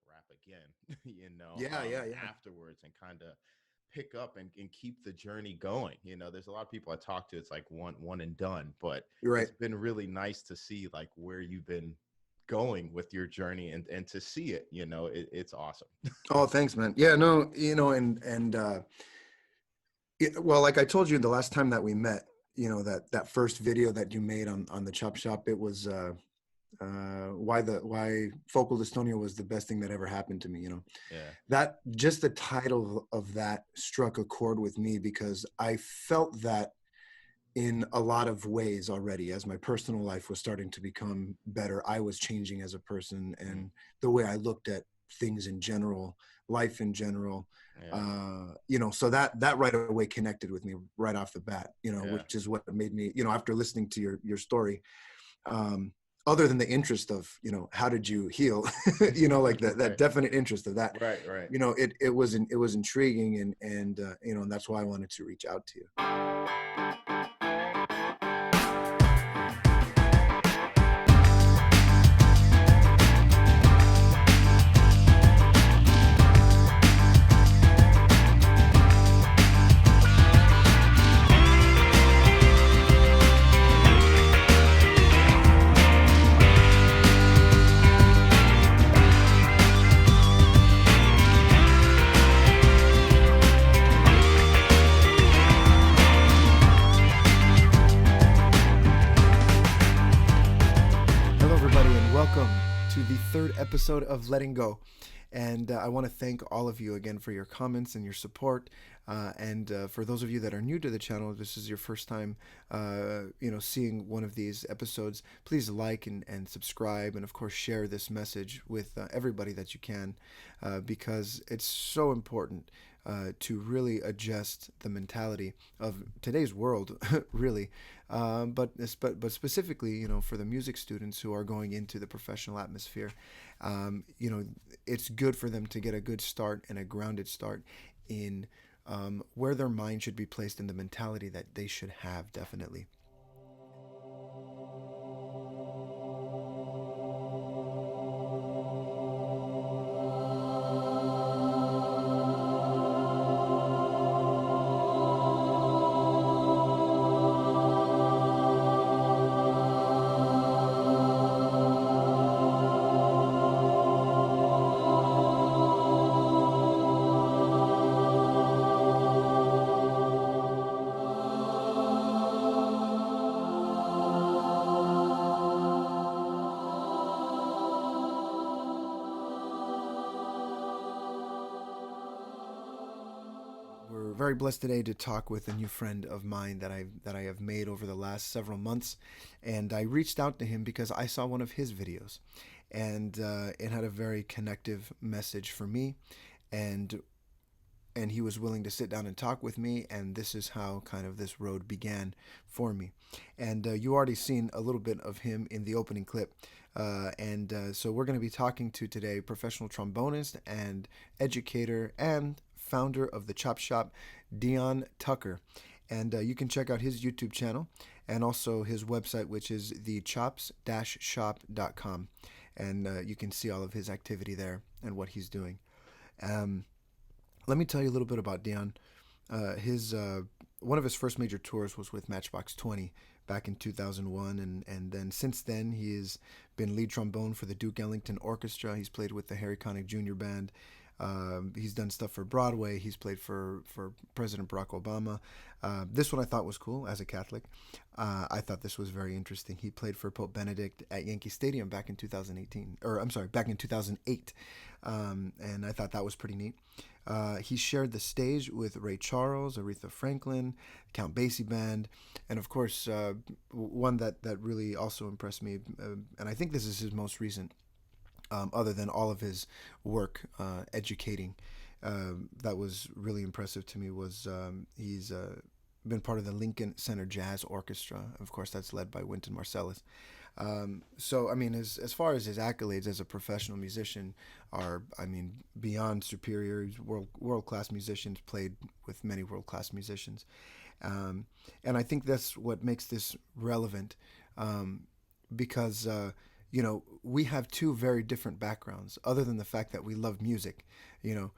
rap again, Yeah. afterwards and kind of pick up and keep the journey going. There's a lot of people I talk to, it's like one and done, but You're right. it's been really nice to see like where you've been going with your journey and to see it, it's awesome. Oh, thanks, man. Yeah, no, well, like I told you the last time that we met, that first video that you made on the Chop Shop, it was why Focal Dystonia was the best thing that ever happened to me. Yeah. That just the title of that struck a chord with me because I felt that in a lot of ways already as my personal life was starting to become better. I was changing as a person, Mm, and the way I looked at things in general, life in general. yeah. So that right away connected with me right off the bat, Yeah. which is what made me, after listening to your story, other than the interest of, how did you heal, like that Right. definite interest of that, Right. Right. it was intriguing, and that's why I wanted to reach out to you. Hello, everybody, and welcome to the third episode of Letting Go. And I want to thank all of you again for your comments and your support. And for those of you that are new to the channel, this is your first time, seeing one of these episodes. Please like and subscribe, and of course share this message with everybody that you can, because it's so important to really adjust the mentality of today's world, really. But specifically, for the music students who are going into the professional atmosphere, it's good for them to get a good start and a grounded start in where their mind should be placed in the mentality that they should have, definitely. We're very blessed today to talk with a new friend of mine that I have made over the last several months, and I reached out to him because I saw one of his videos, and it had a very connective message for me, and and he was willing to sit down and talk with me, and this is how kind of this road began for me. And you already seen a little bit of him in the opening clip, and so we're going to be talking to today professional trombonist and educator and founder of the Chop Shop, Dion Tucker. And you can check out his YouTube channel and also his website, which is thechops-shop.com. And you can see all of his activity there and what he's doing. Um, Let me tell you a little bit about Dion. His One of his first major tours was with Matchbox 20 back in 2001, and then since then he has been lead trombone for the Duke Ellington Orchestra. He's played with the Harry Connick Jr. Band. He's done stuff for Broadway. He's played for President Barack Obama. This one I thought was cool as a Catholic. I thought this was very interesting. He played for Pope Benedict at Yankee Stadium back in 2018, or I'm sorry, back in 2008, and I thought that was pretty neat. He shared the stage with Ray Charles, Aretha Franklin, Count Basie Band, and of course, one that really also impressed me, and I think this is his most recent, other than all of his work educating. That was really impressive to me was he's been part of the Lincoln Center Jazz Orchestra. Of course, that's led by Wynton Marsalis. So, I mean, as far as his accolades as a professional musician are, I mean, beyond superior. He's world class musicians, played with many world class musicians, and I think that's what makes this relevant, because you know, we have two very different backgrounds, other than the fact that we love music. You know,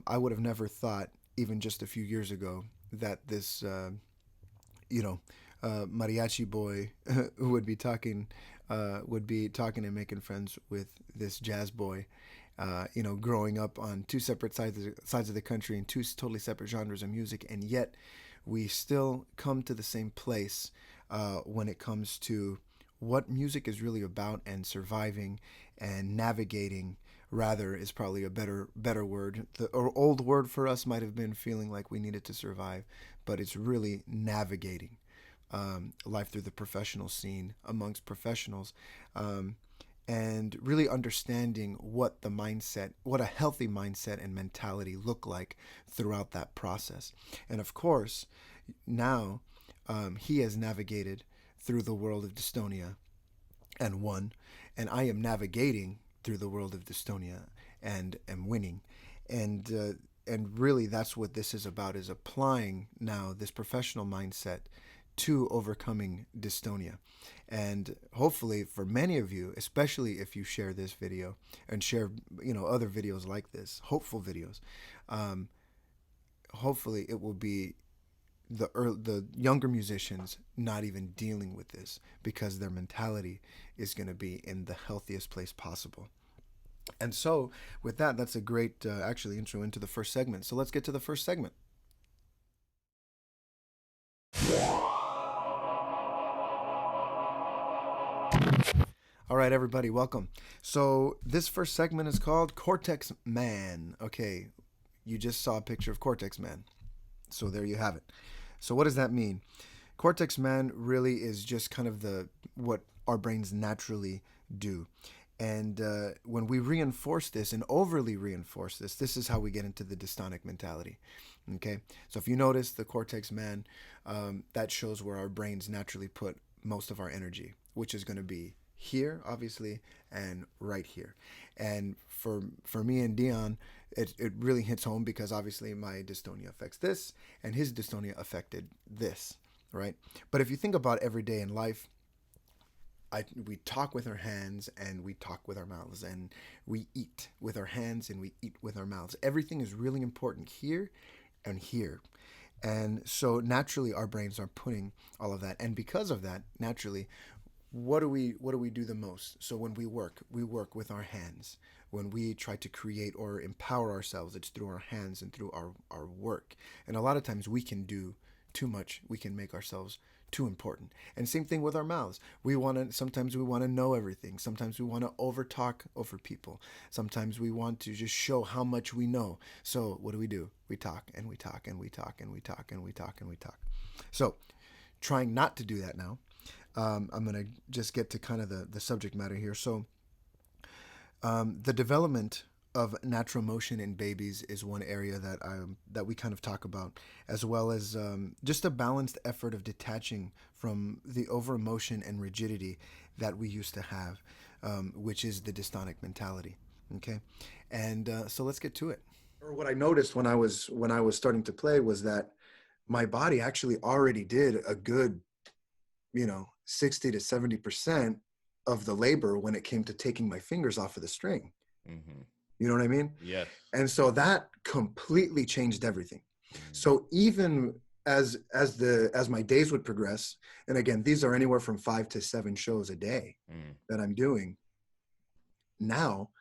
I would have never thought, even just a few years ago, that this, you know, mariachi boy who would be talking and making friends with this jazz boy. You know, growing up on two separate sides of the country and two totally separate genres of music, and yet we still come to the same place when it comes to what music is really about, and surviving and navigating, rather, is probably a better word. The or old word for us might have been feeling like we needed to survive, but it's really navigating life through the professional scene amongst professionals, and really understanding what a healthy mindset and mentality look like throughout that process. And of course, now he has navigated through the world of dystonia and won, and I am navigating through the world of dystonia and am winning. And really, that's what this is about: is applying now this professional mindset to overcoming dystonia. And hopefully, for many of you, especially if you share this video and share, you know, other videos like this, hopeful videos, um, hopefully it will be the younger musicians not even dealing with this, because their mentality is going to be in the healthiest place possible. And so, with that, that's a great actually intro into the first segment. So let's get to the first segment. All right, everybody, welcome. So this first segment is called Cortex Man. Okay, you just saw a picture of Cortex Man. So there you have it. So what does that mean? Cortex Man really is just kind of the what our brains naturally do. And when we reinforce this and overly reinforce this, this is how we get into the dystonic mentality. Okay, so if you notice the Cortex Man, that shows where our brains naturally put most of our energy, which is going to be here, obviously, and right here. And for me and Dion, it really hits home, because obviously my dystonia affects this, and his dystonia affected this, right? But if you think about every day in life, we talk with our hands and we talk with our mouths, and we eat with our hands and we eat with our mouths. Everything is really important here and here. And so naturally our brains are putting all of that. And because of that, naturally, what do we do the most? So when we work with our hands. When we try to create or empower ourselves, it's through our hands and through our work. And a lot of times we can do too much. We can make ourselves too important. And same thing with our mouths. Sometimes we want to know everything. Sometimes we want to overtalk over people. Sometimes we want to just show how much we know. So what do? We talk and we talk and we talk and we talk and we talk and we talk. So trying not to do that now. I'm going to just get to kind of the subject matter here. So the development of natural motion in babies is one area that we kind of talk about, as well as just a balanced effort of detaching from the over emotion and rigidity that we used to have, which is the dystonic mentality. Okay, and so let's get to it. Or what I noticed when I was starting to play was that my body actually already did a good, 60 to 70% of the labor when it came to taking my fingers off of the string. Mm-hmm. You know what I mean? Yes. And so that completely changed everything. Mm-hmm. So even as my days would progress, and again, these are anywhere from 5 to 7 shows a day that I'm doing now,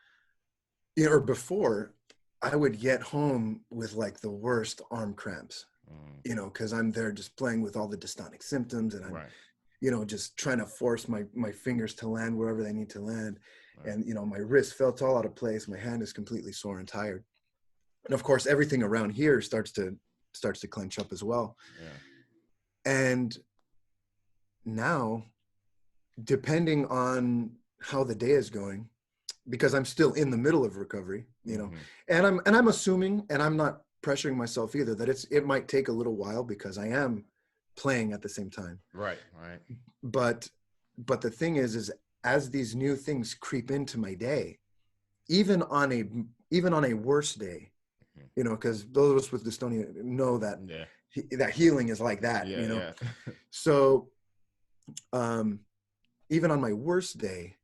or before, I would get home with like the worst arm cramps, because I'm there just playing with all the dystonic symptoms, and I'm right. Just trying to force my fingers to land wherever they need to land. Right. And, my wrist felt all out of place. My hand is completely sore and tired. And of course, everything around here starts to clench up as well. Yeah. And now, depending on how the day is going, because I'm still in the middle of recovery, and I'm assuming, and I'm not pressuring myself either, that it might take a little while, because I am playing at the same time. Right. But the thing is as these new things creep into my day, even on a worse day, because those of us with dystonia know that that healing is like that. So even on my worst day,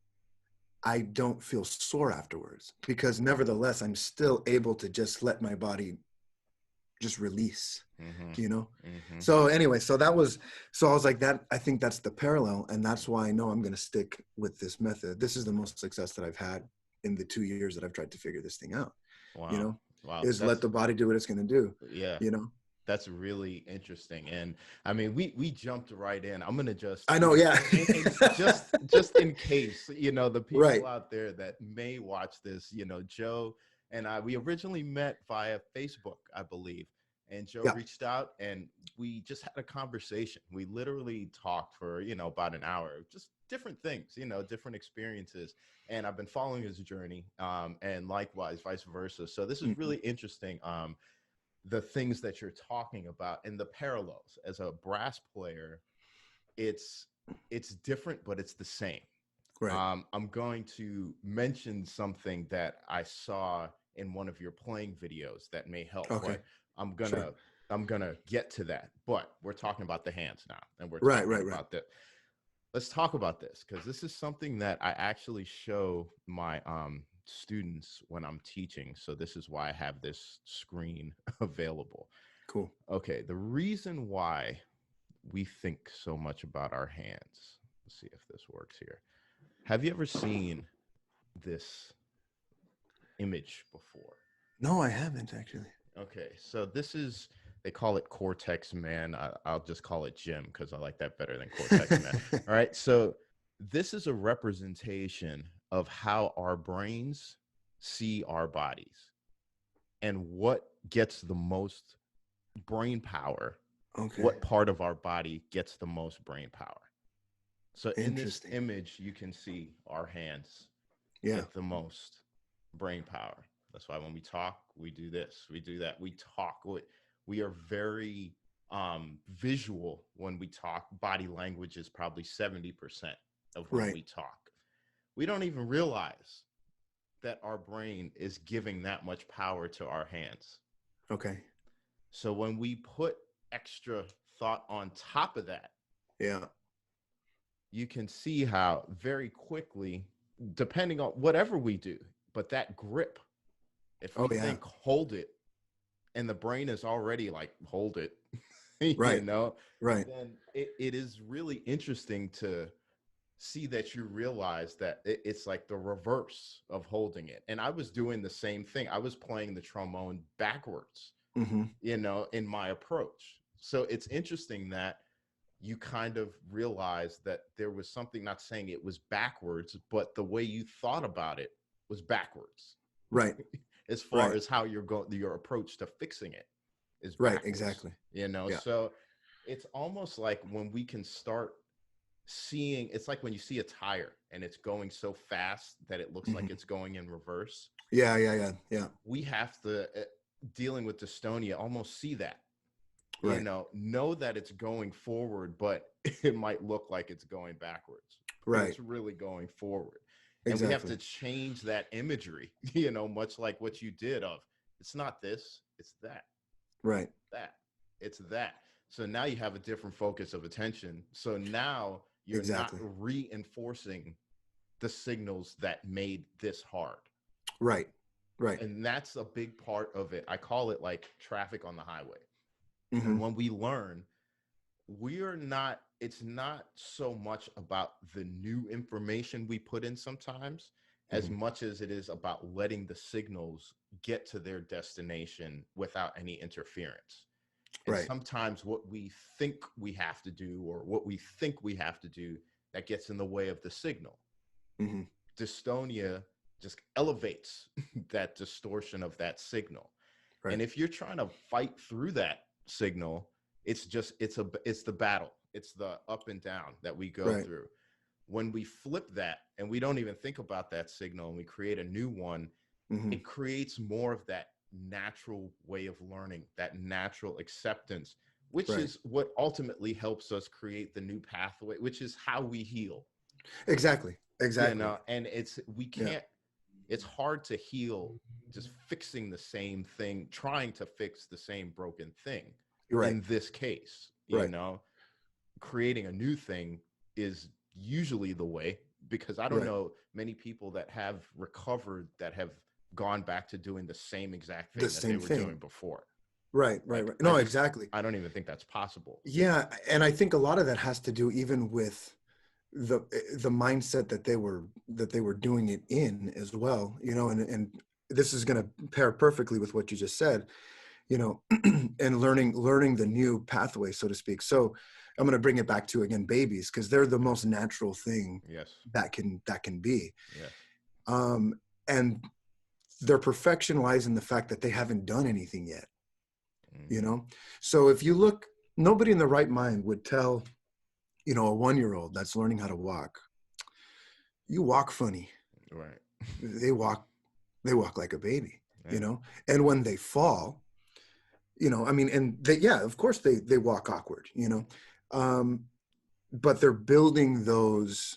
I don't feel sore afterwards, because nevertheless, I'm still able to just let my body just release, Mm-hmm. you know? Mm-hmm. So anyway, so I was like, that, I think that's the parallel. And that's why I know I'm going to stick with this method. This is the most success that I've had in the 2 years that I've tried to figure this thing out, you Wow. know, Wow. is let the body do what it's going to do, Yeah. you know? That's really interesting. And I mean, we jumped right in. I'm gonna just, I know. Yeah. just in case, the people Right. out there that may watch this, Joe and I, we originally met via Facebook, I believe. And Joe Yeah. reached out and we just had a conversation. We literally talked for, about an hour, just different things, different experiences. And I've been following his journey, and likewise, vice versa. So this is really interesting. The things that you're talking about and the parallels. As a brass player, it's different, but it's the same. Right. I'm going to mention something that I saw in one of your playing videos that may help, Okay. but i'm Sure. gonna I'm gonna get to that. But we're talking about the hands now, and we're Right. talking Right. Right. about that. Let's talk about this, because this is something that I actually show my students when I'm teaching. So this is why I have this screen available. Cool. Okay, the reason why we think so much about our hands. Let's see if this works here. Have you ever seen this image before? No, I haven't actually. Okay, so this is, they call it cortex man. I'll just call it Jim because I like that better than cortex man. All right, so this is a representation of how our brains see our bodies and what gets the most brain power. Okay. What part of our body gets the most brain power? So in this Interesting. image, you can see our hands Yeah. get the most brain power. That's why when we talk, we do this, we do that. We talk. We are very visual when we talk. Body language is probably 70% of when Right. we talk. We don't even realize that our brain is giving that much power to our hands. Okay. So when we put extra thought on top of that, Yeah. you can see how very quickly, depending on whatever we do, but that grip, if Oh we yeah. think hold it, and the brain is already like hold it, you Right. know, Right. then it is really interesting to see that you realize that it's like the reverse of holding it. And I was doing the same thing. I was playing the trombone backwards, Mm-hmm. in my approach. So it's interesting that you kind of realize that there was something, not saying it was backwards, but the way you thought about it was backwards. Right. As far Right. as how your approach to fixing it is Right. backwards, Exactly. Yeah. So it's almost like when we can start seeing, it's like when you see a tire and it's going so fast that it looks like Mm-hmm. it's going in reverse. Yeah. Yeah. Yeah. Yeah. We have to, dealing with dystonia, almost see that, Right. know that it's going forward, but it might look like it's going backwards, but Right. it's really going forward. And we have Exactly. to change that imagery, much like what you did of, it's not this, it's that, Right. that, it's that. So now you have a different focus of attention. So now you're not Exactly. reinforcing the signals that made this hard. Right. Right. And that's a big part of it. I call it like traffic on the highway. Mm-hmm. And when we learn, it's not so much about the new information we put in sometimes, as Mm-hmm. much as it is about letting the signals get to their destination without any interference. And Right. sometimes what we think we have to do, or what we think we have to do, that gets in the way of the signal. Mm-hmm. Dystonia just elevates that distortion of that signal. Right. And if you're trying to fight through that signal, it's the battle. It's the up and down that we go Right. through. When we flip that and we don't even think about that signal and we create a new one, Mm-hmm. it creates more of that natural way of learning, that natural acceptance, which Right. is what ultimately helps us create the new pathway, which is how we heal. Exactly. Exactly. And we Yeah. can't, it's hard to heal just fixing the same thing, trying to fix the same broken thing. Right. In this case, Right. creating a new thing is usually the way, because I don't Right. know many people that have recovered that have gone back to doing the same exact The thing that they same were thing. doing before. Right, right, Like right. No, exactly. I don't even think that's possible. Yeah, and I think a lot of that has to do even with the the mindset that they were doing it in as well, you know, and this is going to pair perfectly with what you just said, you know, and learning the new pathway, so to speak. So I'm going to bring it back to, again, babies, because they're the most natural thing Yes. that can be. Yes. Um, and their perfection lies in the fact that they haven't done anything yet, you Hmm. know? So if you look, nobody in the right mind would tell, you know, a 1-year-old that's learning how to walk, you walk funny. Right. They walk, they walk like a baby, you Yeah. know? And when they fall, you know, I mean, and they, yeah, of course they walk awkward, you know? Um, but they're building those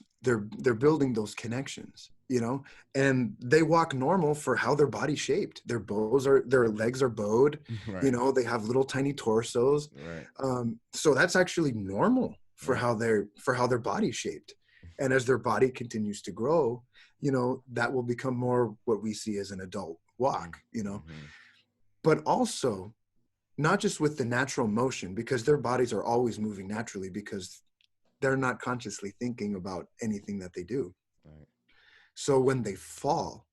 connections, you know, and they walk normal for how their body's shaped. Their legs are bowed, you Right. know, they have little tiny torsos. Right. So that's actually normal for Right. how their body's shaped. And as their body continues to grow, you know, that will become more what we see as an adult walk, you know. Mm-hmm. But also, not just with the natural motion, because their bodies are always moving naturally, because they're not consciously thinking about anything that they do. Right. So when they fall,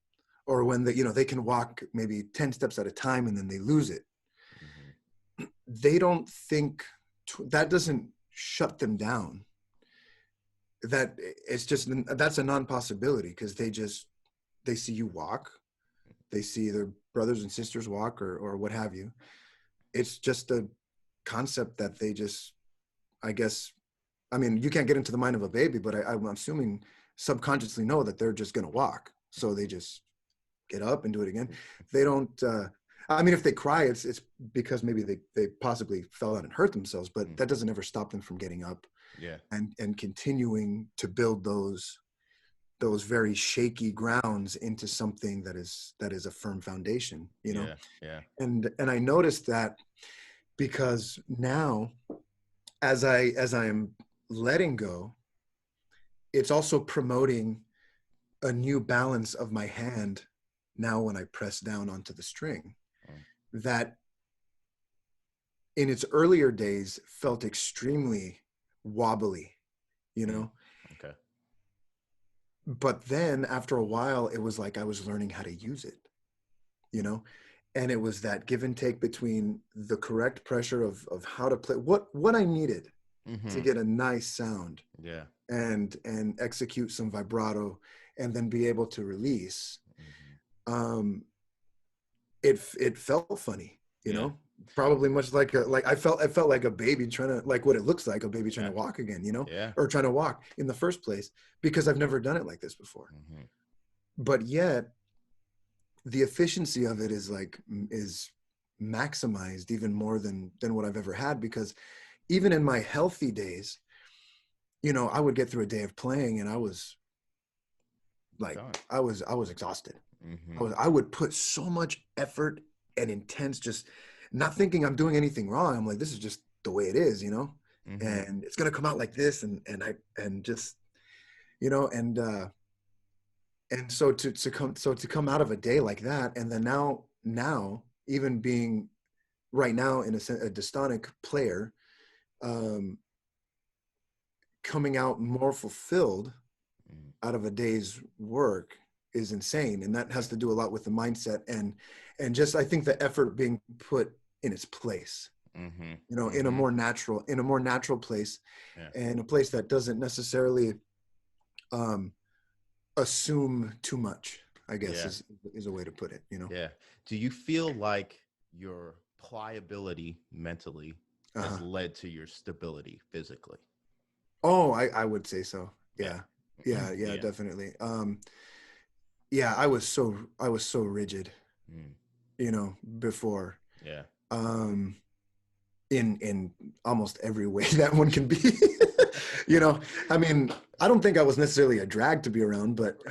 or when they, you know, they can walk maybe 10 steps at a time and then they lose it, Mm-hmm. they don't think, that doesn't shut them down. That it's just, that's a non-possibility, because they see you walk, they see their brothers and sisters walk, or what have you. It's just a concept that they just, I guess, I mean, you can't get into the mind of a baby, but I'm assuming subconsciously know that they're just going to walk. So they just get up and do it again. They don't, I mean, if they cry, it's because maybe they possibly fell out and hurt themselves, but that doesn't ever stop them from getting up Yeah. and continuing to build those very shaky grounds into something that is a firm foundation, you know? Yeah. Yeah. And I noticed that, because now, as I am letting go, it's also promoting a new balance of my hand now when I press down onto the string, Mm. that in its earlier days felt extremely wobbly, you Mm. know? Okay. But then after a while, it was like I was learning how to use it, you know? And it was that give and take between the correct pressure of how to play, what I needed to Mm-hmm. get a nice sound, Yeah. and execute some vibrato, and then be able to release. Mm-hmm. um it felt funny, you Yeah. know, probably much like I felt like a baby trying to, like what it looks like, a baby trying Yeah. to walk again, you know, Yeah. or trying to walk in the first place, because I've never done it like this before. Mm-hmm. But yet the efficiency of it is maximized even more than what I've ever had, because even in my healthy days, you know, I would get through a day of playing and I was like, Done. I was exhausted. Mm-hmm. I would put so much effort and intense, just not thinking I'm doing anything wrong. I'm like, this is just the way it is, you know, Mm-hmm. and it's gonna come out like this, and just, you know, and so to come out of a day like that, and then now even being right now in a dystonic player, um, coming out more fulfilled Mm-hmm. out of a day's work is insane, and that has to do a lot with the mindset, and just, I think, the effort being put in its place, Mm-hmm. you know, Mm-hmm. in a more natural place, Yeah. and a place that doesn't necessarily um assume too much, I guess, Yeah. is a way to put it, you know. Yeah. Do you feel like your pliability mentally has Uh-huh. led to your stability physically? Oh, I would say so. Yeah. Yeah. Yeah, Yeah. definitely. Yeah, I was so rigid, Mm. you know, before, Yeah. um in almost every way that one can be. You know, I mean, I don't think I was necessarily a drag to be around, but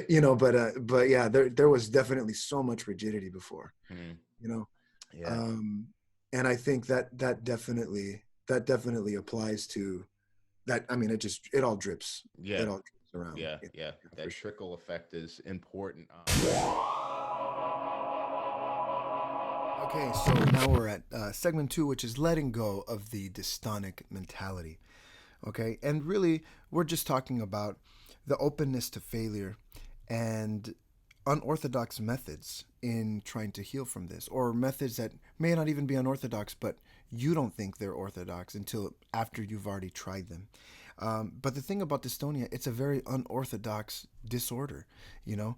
you know, but yeah, there was definitely so much rigidity before, Mm. you know. Yeah. um and I think that definitely applies to that. I mean, it all drips, Yeah. around. Yeah, Yeah, yeah. for That sure. trickle effect is important. Okay, so now we're at segment two, which is letting go of the dystonic mentality. Okay, and really, we're just talking about the openness to failure and unorthodox methods in trying to heal from this, or methods that may not even be unorthodox, but you don't think they're orthodox until after you've already tried them. But the thing about dystonia, it's a very unorthodox disorder, you know,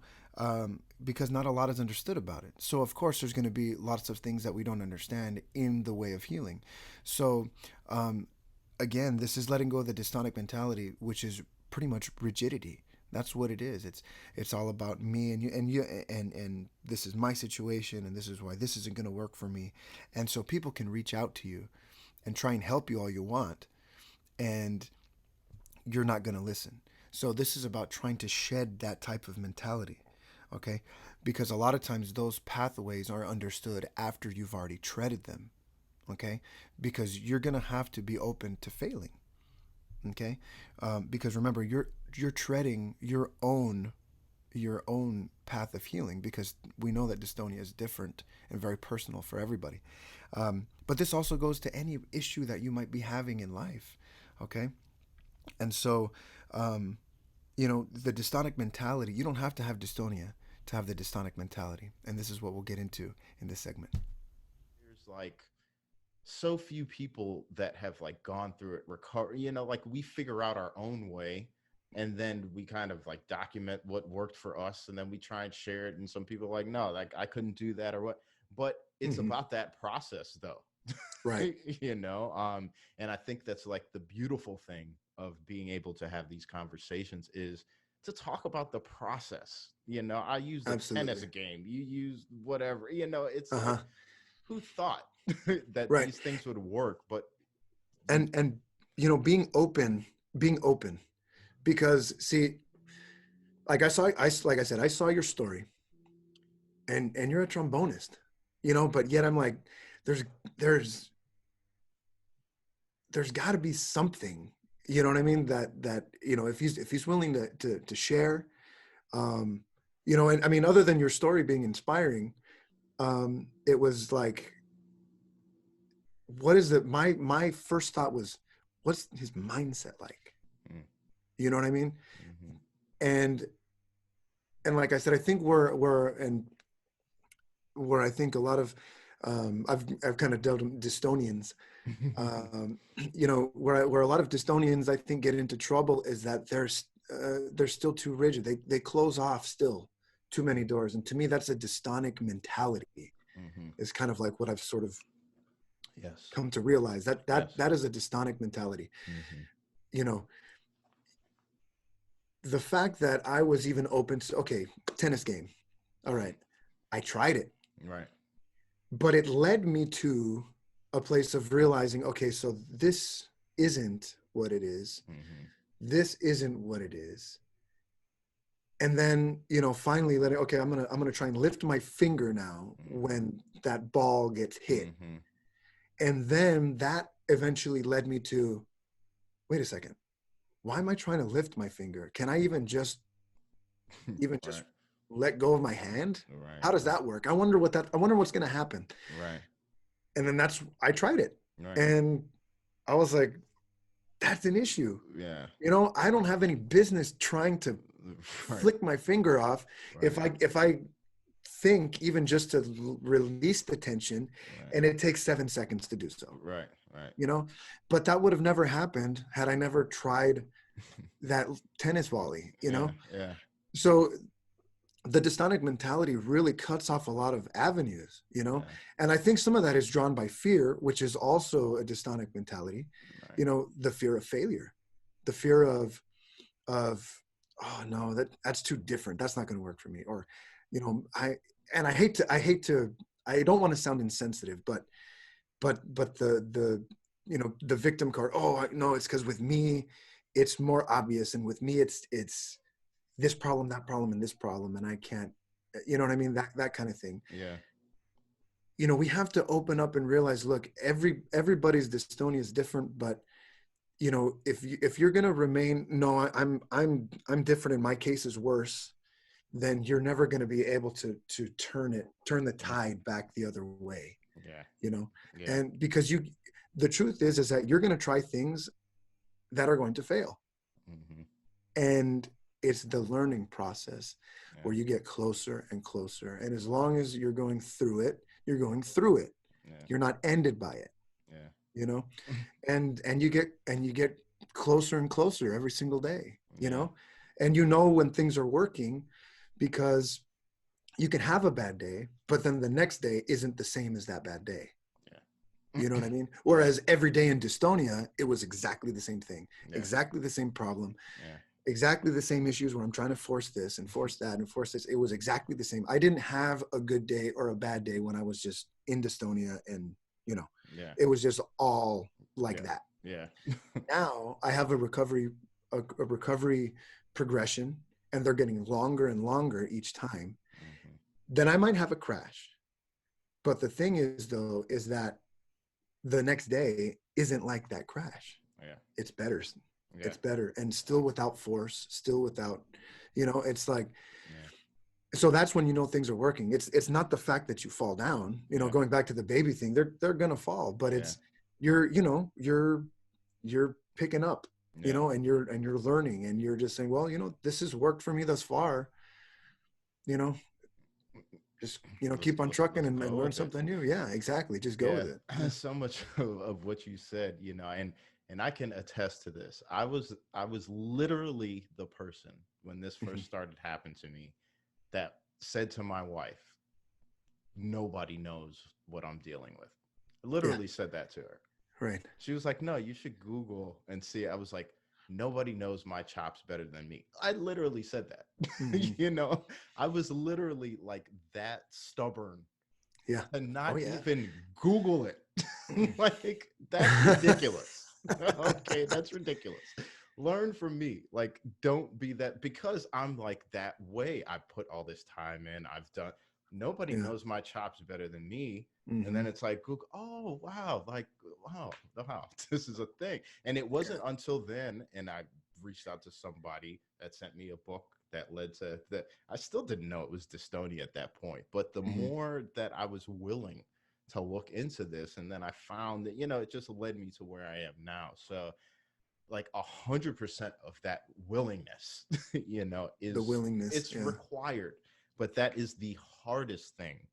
because not a lot is understood about it. So, of course, there's going to be lots of things that we don't understand in the way of healing. So, again, this is letting go of the dystonic mentality, which is pretty much rigidity. That's what it is. It's all about me and this is my situation and this is why this isn't going to work for me. And so people can reach out to you and try and help you all you want, and you're not going to listen. So this is about trying to shed that type of mentality, okay? Because a lot of times those pathways are understood after you've already treaded them, okay? Because you're going to have to be open to failing, okay? Because remember, you're treading your own path of healing, because we know that dystonia is different and very personal for everybody. But this also goes to any issue that you might be having in life, okay? And so, the dystonic mentality, you don't have to have dystonia to have the dystonic mentality. And this is what we'll get into in this segment. There's like so few people that have like gone through it, recover, like we figure out our own way, and then we kind of like document what worked for us, and then we try and share it, and some people are like, no, like I couldn't do that or what. But it's Mm-hmm. about that process though. Right. And I think that's like the beautiful thing of being able to have these conversations is to talk about the process. I use the 10 as Absolutely. a game, you use whatever, it's Uh like, huh. who thought that Right. these things would work? But we And being open, because see, like I said, I saw your story, and you're a trombonist, but yet I'm like, there's there's there's got to be something, you know what I mean, that if he's willing to share, um and I mean, other than your story being inspiring, it was like, what is it, my first thought was, what's his mindset like, Mm, you know what I mean? mhm. And like I said, I think where I think a lot of, I've kind of dealt with dystonians, um, where a lot of dystonians, I think, get into trouble is that they're still too rigid. They close off still too many doors, and to me, that's a dystonic mentality. Mhm. Is kind of like what I've sort of Yes. come to realize, that that Yes. that is a dystonic mentality. Mhm. You know, the fact that I was even open to, okay, tennis game, all right, I tried it, Right. but it led me to a place of realizing, okay, so this isn't what it is. Mhm. This isn't what it is. And then, finally letting, okay, I'm gonna try and lift my finger now Mhm. when that ball gets hit. Mhm. And then that eventually led me to, wait a second, why am I trying to lift my finger? Can I even just Right. let go of my hand? Right. How does Right. that work? I wonder what's gonna happen. Right. And then I tried it. Right. And I was like, that's an issue. Yeah. I don't have any business trying to Right. flick my finger off if Right. I think even just to release the tension, Right. and it takes 7 seconds to do so. Right. Right. You know, but that would have never happened had I never tried that tennis volley. Yeah. Yeah. So the dystonic mentality really cuts off a lot of avenues. Yeah. And I think some of that is drawn by fear, which is also a dystonic mentality. Right. The fear of failure, the fear of, oh no, that's too different, that's not going to work for me. Or I don't want to sound insensitive, but the victim card, oh no, it's because with me it's more obvious, and with me it's this problem, that problem, and this problem, and I can't, you know what I mean, that kind of thing. Yeah. We have to open up and realize, look, everybody's dystonia is different, but you know, if you're going to remain, no, I'm different and my case is worse, then you're never going to be able to turn the tide back the other way, Yeah. you know? Yeah. And because the truth is that you're going to try things that are going to fail. Mm-hmm. And it's the learning process Yeah. where you get closer and closer. And as long as you're going through it, you're going through it. Yeah. You're not ended by it, Yeah. you know? And you get closer and closer every single day, you Yeah. know? And you know when things are working, because you can have a bad day, but then the next day isn't the same as that bad day. Yeah. You know what I mean? Whereas every day in Dystonia, it was exactly the same thing, Yeah. exactly the same problem, Yeah. exactly the same issues where I'm trying to force this and force that and force this. It was exactly the same. I didn't have a good day or a bad day when I was just in Dystonia, and, you know, Yeah. it was just all like Yeah. that. Yeah. Now I have a recovery progression, and they're getting longer and longer each time. Mm-hmm. Then I might have a crash. But the thing is, though, is that the next day isn't like that crash. Yeah. It's better. Yeah. It's better, and still without force, still without, you know, it's like, Yeah. so that's when you know things are working. It's not the fact that you fall down, you know, Yeah. going back to the baby thing, they're gonna fall, but Yeah. it's, you're picking up, you Yeah. know, and you're learning, and you're just saying, well, you know, this has worked for me thus far, you know, just, you know, keep on trucking Let's and go learn with it. something new. Yeah, exactly. Just go Yeah. with it. Yeah. So much of what you said, you know, and I can attest to this. I was literally the person when this first started happening to me that said to my wife, nobody knows what I'm dealing with. I Yeah. literally said that to her. Right. She was like, no, you should Google and see. I was like, nobody knows my chops better than me. I literally said that. Hmm. You know, I was literally like that stubborn Yeah. to not Oh yeah. even Google it. Like, that's ridiculous. Okay, that's ridiculous. Learn from me. Like, don't be that, because I'm like that way. I put all this time in. I've done, nobody Yeah. knows my chops better than me. And Hmm. then it's like, Google, oh, wow, like, wow, this is a thing. And it wasn't until then, and I reached out to somebody that sent me a book that led to that. I still didn't know it was dystonia at that point, but the Hmm. more that I was willing to look into this, and then I found that, you know, it just led me to where I am now. So like 100% of that willingness, you know, The is, willingness. it's Yeah. required, but that is the hardest thing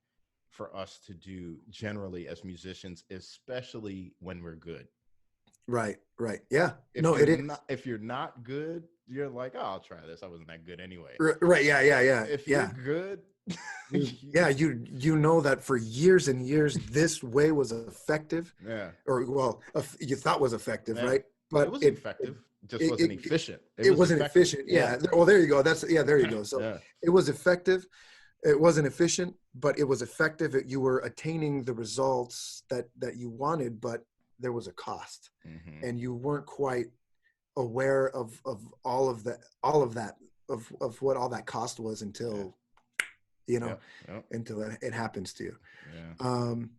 for us to do generally as musicians, especially when we're good. Right. Right. Yeah. If No, you're it is. not, if you're not good, you're like, oh, I'll try this. I wasn't that good anyway. Right. Yeah. Yeah. Yeah. If you're Yeah. good, Yeah. You know that for years and years, this way was effective, yeah, or well, you thought was effective, yeah, right? it But was effective. Just it, wasn't it, efficient. It it was wasn't effective. efficient. Yeah, Yeah. Well, there you go. That's, yeah, there you go. So yeah, it was effective. It wasn't efficient, but it was effective. You were attaining the results that you wanted, but there was a cost, hmm, and you weren't quite aware of all of that of what all that cost was yeah, until, you know, yeah, yeah, until it happens to you. yeah, Um,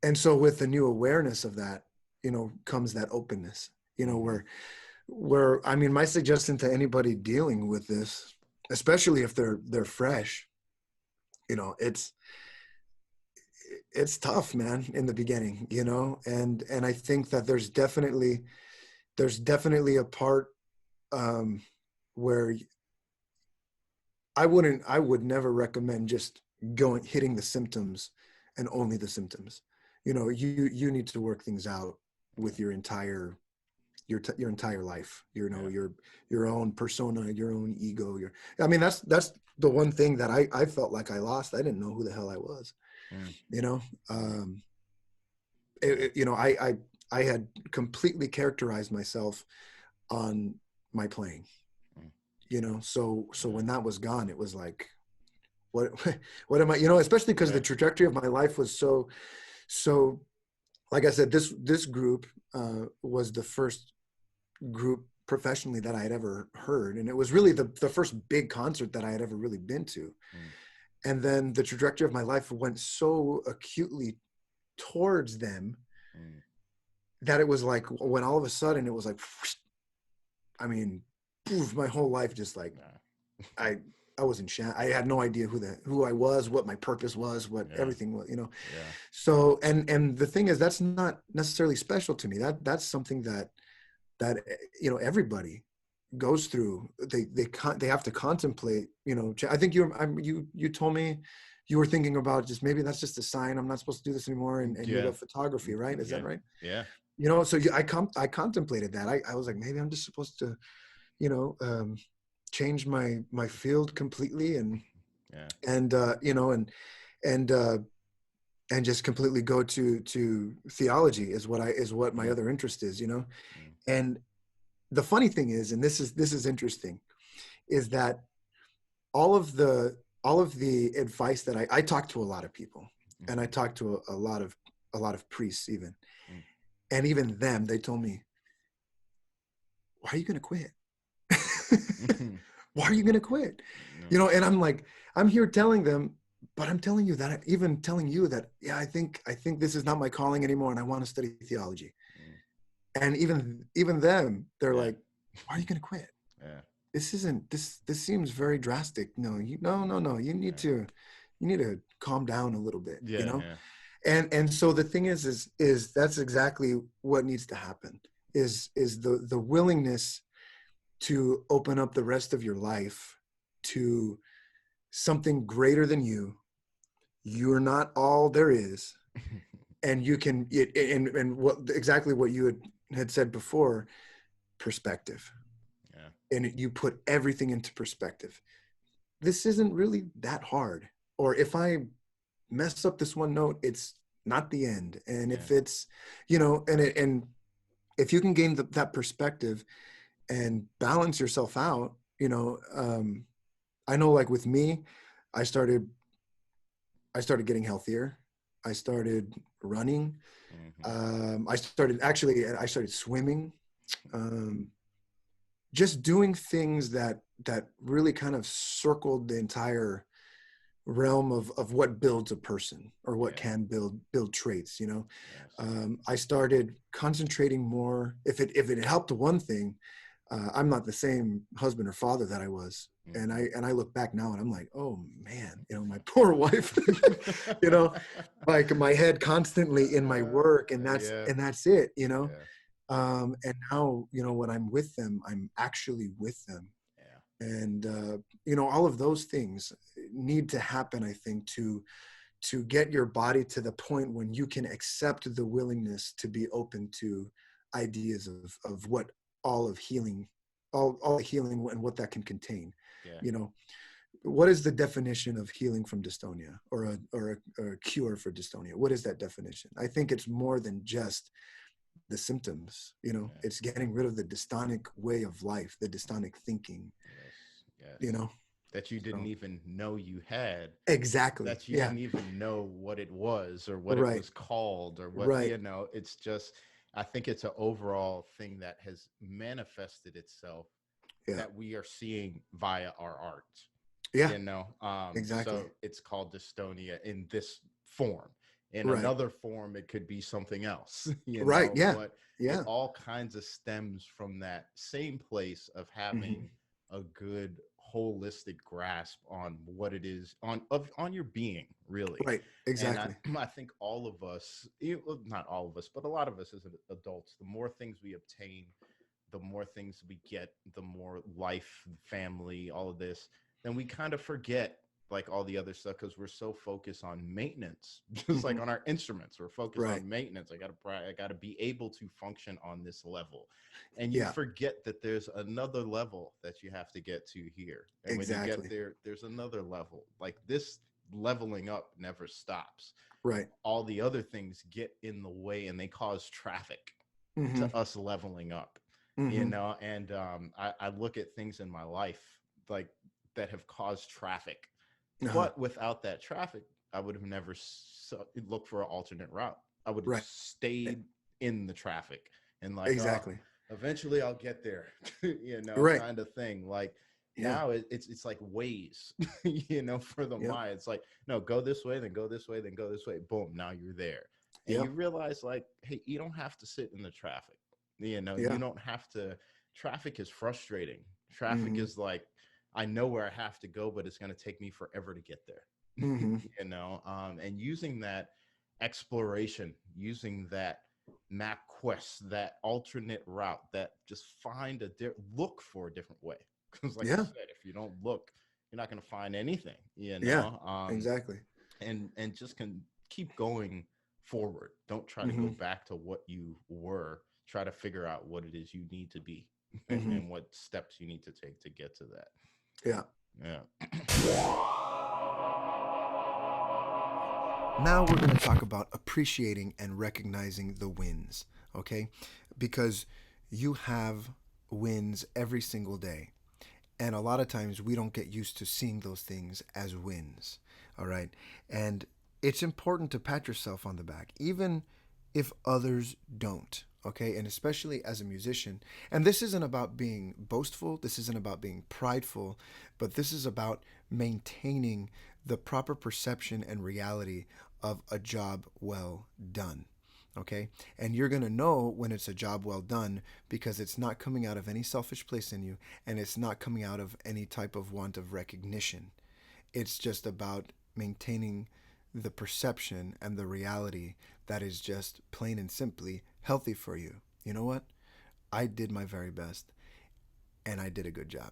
and so with the new awareness of that, you know, comes that openness, you know, hmm, where I mean, my suggestion to anybody dealing with this, especially if they're fresh, you know, it's tough, man, in the beginning, you know, and I think that there's definitely a part, um, where I would never recommend just hitting the symptoms and only the symptoms. You know, you need to work things out with your entire your entire life. You know, yeah, your own persona, your own ego. I mean, that's the one thing that I felt like I lost. I didn't know who the hell I was. mm, You know, mm, yeah, you know, I had completely characterized myself on my playing. mm, You know, so yeah, when that was gone, it was like, what what am I, you know, especially because yeah, the trajectory of my life was so like I said, this group was the first group professionally that I had ever heard, and it was really the first big concert that I had ever really been to. mm, And then the trajectory of my life went so acutely towards them mm, that it was like when all of a sudden it was like, I mean, poof, my whole life just like I I was in shat. I had no idea who I was, what my purpose was, what Yeah. everything was, you know. Yeah. So and the thing is, that's not necessarily special to me. That's something that you know, everybody goes through. They have to contemplate, you know. I think you told me you were thinking about just maybe that's just a sign I'm not supposed to do this anymore, and you Yeah. love photography, right? Is that Yeah. right? Yeah. You know, so I contemplated that. I was like, maybe I'm just supposed to, you know, change my field completely, Yeah. and you know, and uh and just completely go to theology is what my Mm, other interest is, you know. mm, And the funny thing is, and this is interesting, is that all of the advice that I talk to a lot of people, and I mhm, talk to a lot of priests even, mm, and even them, they told me, why are you going to quit? mhm. Why are you going to quit? No. You know, and I'm like, I'm here telling them, but I'm telling you that, even telling you that, yeah, I think this is not my calling anymore, and I want to study theology. Mm, And even them, they're yeah. like, why are you going to quit? Yeah. This isn't this seems very drastic. No, no, Yeah. you need to calm down a little bit, you Yeah. know. Yeah. And so the thing is that's exactly what needs to happen, is the willingness to open up the rest of your life to something greater than you. You're not all there is, and you can and what exactly what you had said before, perspective. Yeah. And you put everything into perspective. This isn't really that hard. Or if I mess up this one note, it's not the end. And Yeah. if it's, you know, and if you can gain that perspective and balance yourself out, you know, I know, like with me, I started I started getting healthier. I started running. Mhm. I started swimming. Um, just doing things that really kind of circled the entire realm of what builds a person, or what Yeah. can build traits, you know. Yes. I started concentrating more. If it helped one thing, I'm not the same husband or father that I was. And Mhm. I look back now and I'm like, oh man, you know, my poor wife. You know, like my head constantly in my work, Yeah. and that's it, you know. Yeah. And now, you know, when I'm with them, I'm actually with them. Yeah. And you know, all of those things need to happen, I think, to get your body to the point when you can accept the willingness to be open to ideas of what all of healing, all healing and what that can contain. Yeah. You know, what is the definition of healing from dystonia, or a cure for dystonia? What is that definition? I think it's more than just the symptoms. You know, Yeah. it's getting rid of the dystonic way of life, the dystonic thinking, Yes. you Yes. know. That you didn't So even know you had, exactly, that you yeah, didn't even know what it was or what it right, was called or what, right, it's just, I think it's an overall thing that has manifested itself yeah, that we are seeing via our art, yeah, exactly, so it's called dystonia in this form. In right, another form it could be something else, right, yeah, but it yeah, all kinds of stems from that same place of hmm, having a good holistic grasp on what it is on your being, really. right, And I, exactly, I think all of us, not all of us, but a lot of us as adults, the more things we obtain, the more things we get, the more life, family, all of this, then we kind of forget like all the other stuff because we're so focused on maintenance. Just like hmm, on our instruments, we're focused right, on maintenance. I gotta be able to function on this level, and you yeah, forget that there's another level that you have to get to here. And when you get exactly, there, there's another level. Like this leveling up never stops. right, All the other things get in the way and they cause traffic hmm, to us leveling up, hmm, and I look at things in my life like that have caused traffic, uh-huh, but without that traffic I would have never looked for an alternate route. I would have right, stayed in the traffic and like, oh, exactly, eventually I'll get there, right, kind of thing. Like yeah, now it's like ways, for the yep, mind. It's like, no, go this way, then go this way, then go this way, boom, now you're there. And Yeah. you realize, like, hey, you don't have to sit in the traffic. You Yeah. don't have to. Traffic is frustrating. Traffic Mm-hmm. is like, I know where I have to go, but it's going to take me forever to get there. Mm-hmm. And using that exploration, using that map quest, that alternate route, that just look for a different way. Because, like you Yeah. said, if you don't look, you're not going to find anything. Yeah. Exactly. And just can keep going forward. Don't try to Mm-hmm. go back to what you were. Try to figure out what it is you need to be, Mm-hmm. and what steps you need to take to get to that. Yeah. Yeah. Now we're going to talk about appreciating and recognizing the wins, okay? Because you have wins every single day. And a lot of times we don't get used to seeing those things as wins, all right? And it's important to pat yourself on the back, even if others don't, okay? And especially as a musician. And this isn't about being boastful, this isn't about being prideful, but this is about maintaining the proper perception and reality of a job well done. Okay? And you're going to know when it's a job well done because it's not coming out of any selfish place in you and it's not coming out of any type of want of recognition. It's just about maintaining the perception and the reality that is just plain and simply healthy for you. You know what? I did my very best and I did a good job.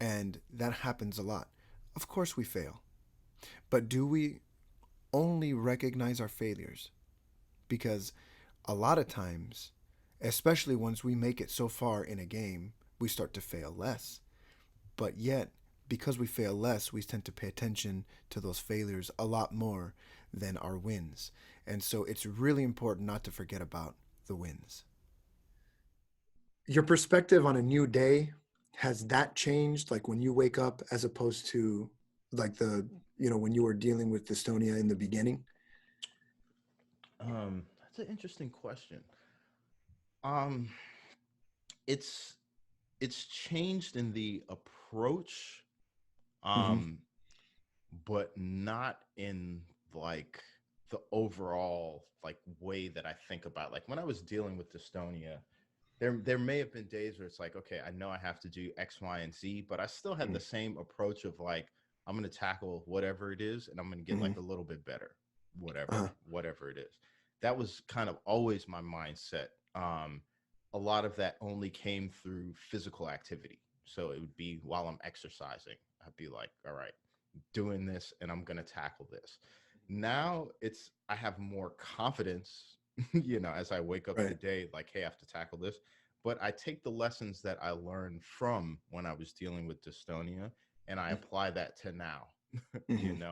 And that happens a lot. Of course, we fail. But do we only recognize our failures? Because a lot of times, especially once we make it so far in a game, we start to fail less. But yet, because we fail less, we tend to pay attention to those failures a lot more than our wins. And so it's really important not to forget about the wins. Your perspective on a new day, has that changed? Like when you wake up as opposed to like when you were dealing with dystonia in the beginning? That's an interesting question. Um, it's it's changed in the approach, Mm-hmm. um, but not in like the overall like way that I think about. Like when I was dealing with dystonia, there may have been days where it's like, okay, I know I have to do X, Y, and Z, but I still had the same approach of like, I'm going to tackle whatever it is and I'm going to get Mm-hmm. like a little bit better, Uh-huh. whatever it is. That was kind of always my mindset. A lot of that only came through physical activity. So it would be while I'm exercising, I'd be like, all right, doing this and I'm going to tackle this. Now I have more confidence, as I wake up the Right. day, like, hey, I have to tackle this. But I take the lessons that I learned from when I was dealing with dystonia and I apply that to now, Mm-hmm.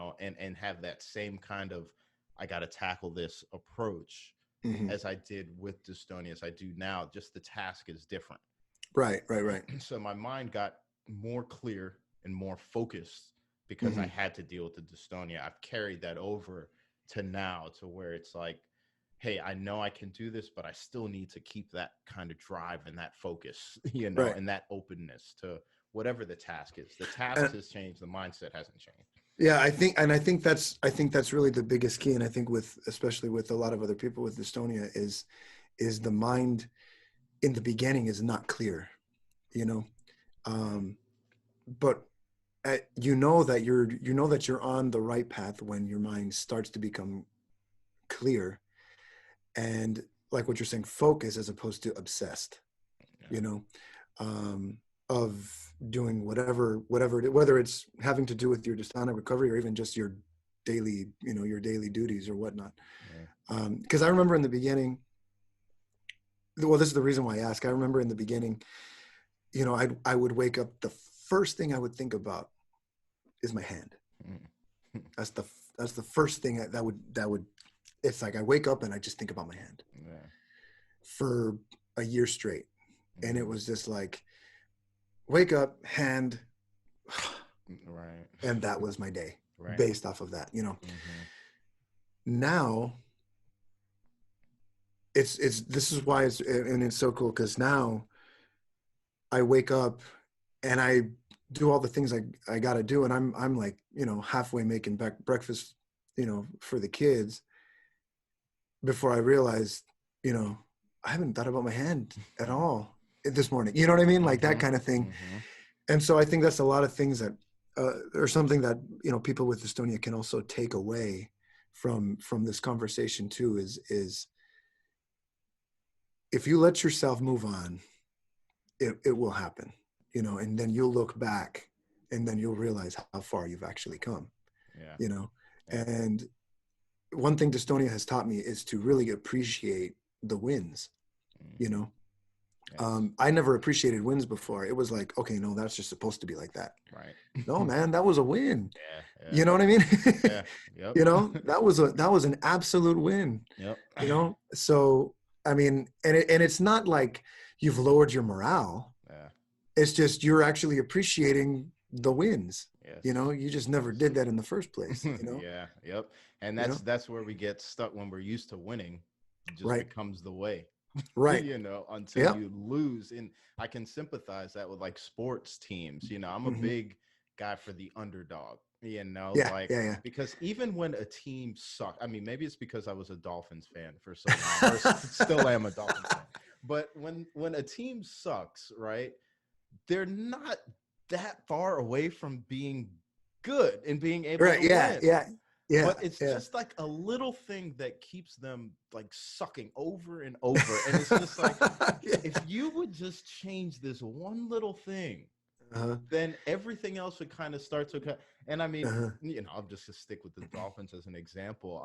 and have that same kind of, I got to tackle this approach Mm-hmm. as I did with dystonia as I do now. Just the task is different. Right, right, right. So my mind got more clear and more focused because I Mm-hmm. had to deal with the dystonia. I've carried that over to now to where it's like, hey, I know I can do this, but I still need to keep that kind of drive and that focus, Right. and that openness to whatever the task is. The task And has changed, the mindset hasn't changed. yeah, I think that's really the biggest key. And I think especially with a lot of other people with dystonia is the mind in the beginning is not clear, you know. Um, but you know that you're on the right path when your mind starts to become clear and like what you're saying, focus as opposed to obsessed, Yeah. you know, um, of doing whatever whether it's having to do with your dystonic recovery or even just your daily duties or whatnot. Yeah. Because I remember in the beginning, well, this is the reason why I ask. I remember in the beginning, I would wake up. The first thing I would think about is my hand. Mm. That's the first thing that would. It's like I wake up and I just think about my hand Yeah. for a year straight, and it Mm. was just like wake up, hand, Right. and that was my day Right. based off of that. Mm-hmm. Now it's this is why it's so cool because now I wake up and I do all the things I got to do, and I'm like halfway making breakfast for the kids, before I realized, you know, I haven't thought about my hand at all this morning. You know what I mean? Like that Mm-hmm. kind of thing. Mm-hmm. And so I think that's a lot of things that, or something that, you know, people with dystonia can also take away from this conversation too, is if you let yourself move on, it will happen, you know, and then you'll look back and then you'll realize how far you've actually come, Yeah. you know. Yeah. And one thing dystonia has taught me is to really appreciate the wins, you Mm-hmm. know. Yes. I never appreciated wins before. It was like, okay, no, that's just supposed to be like that. Right. No, man, that was a win. Yeah. Yeah. You know what I mean? Yeah. Yep. You know, that was an absolute win, Yep. you know? So, I mean, and it's not like you've lowered your morale. Yeah. It's just you're actually appreciating the wins. Yes. You know, you just never Yes. did that in the first place, you know? Yeah. Yep. And You know? that's where we get stuck when we're used to winning. It just Right. becomes the way. Right. You know, until Yep. you lose. And I can sympathize that with like sports teams. You know, I'm a Hmm. big guy for the underdog, you know, Yeah. like Yeah. Yeah. because even when a team sucks, I mean, maybe it's because I was a Dolphins fan for so long, or still am a Dolphins fan. But when a team sucks, right, they're not that far away from being good and being able Right. to Yeah. win. Yeah. Yeah. But it's Yeah. just like a little thing that keeps them like sucking over and over. And it's just like, if Yeah. you would just change this one little thing, Uh-huh. then everything else would kind of start to cut. And I mean, Uh-huh. you know, I'll just stick with the Dolphins as an example.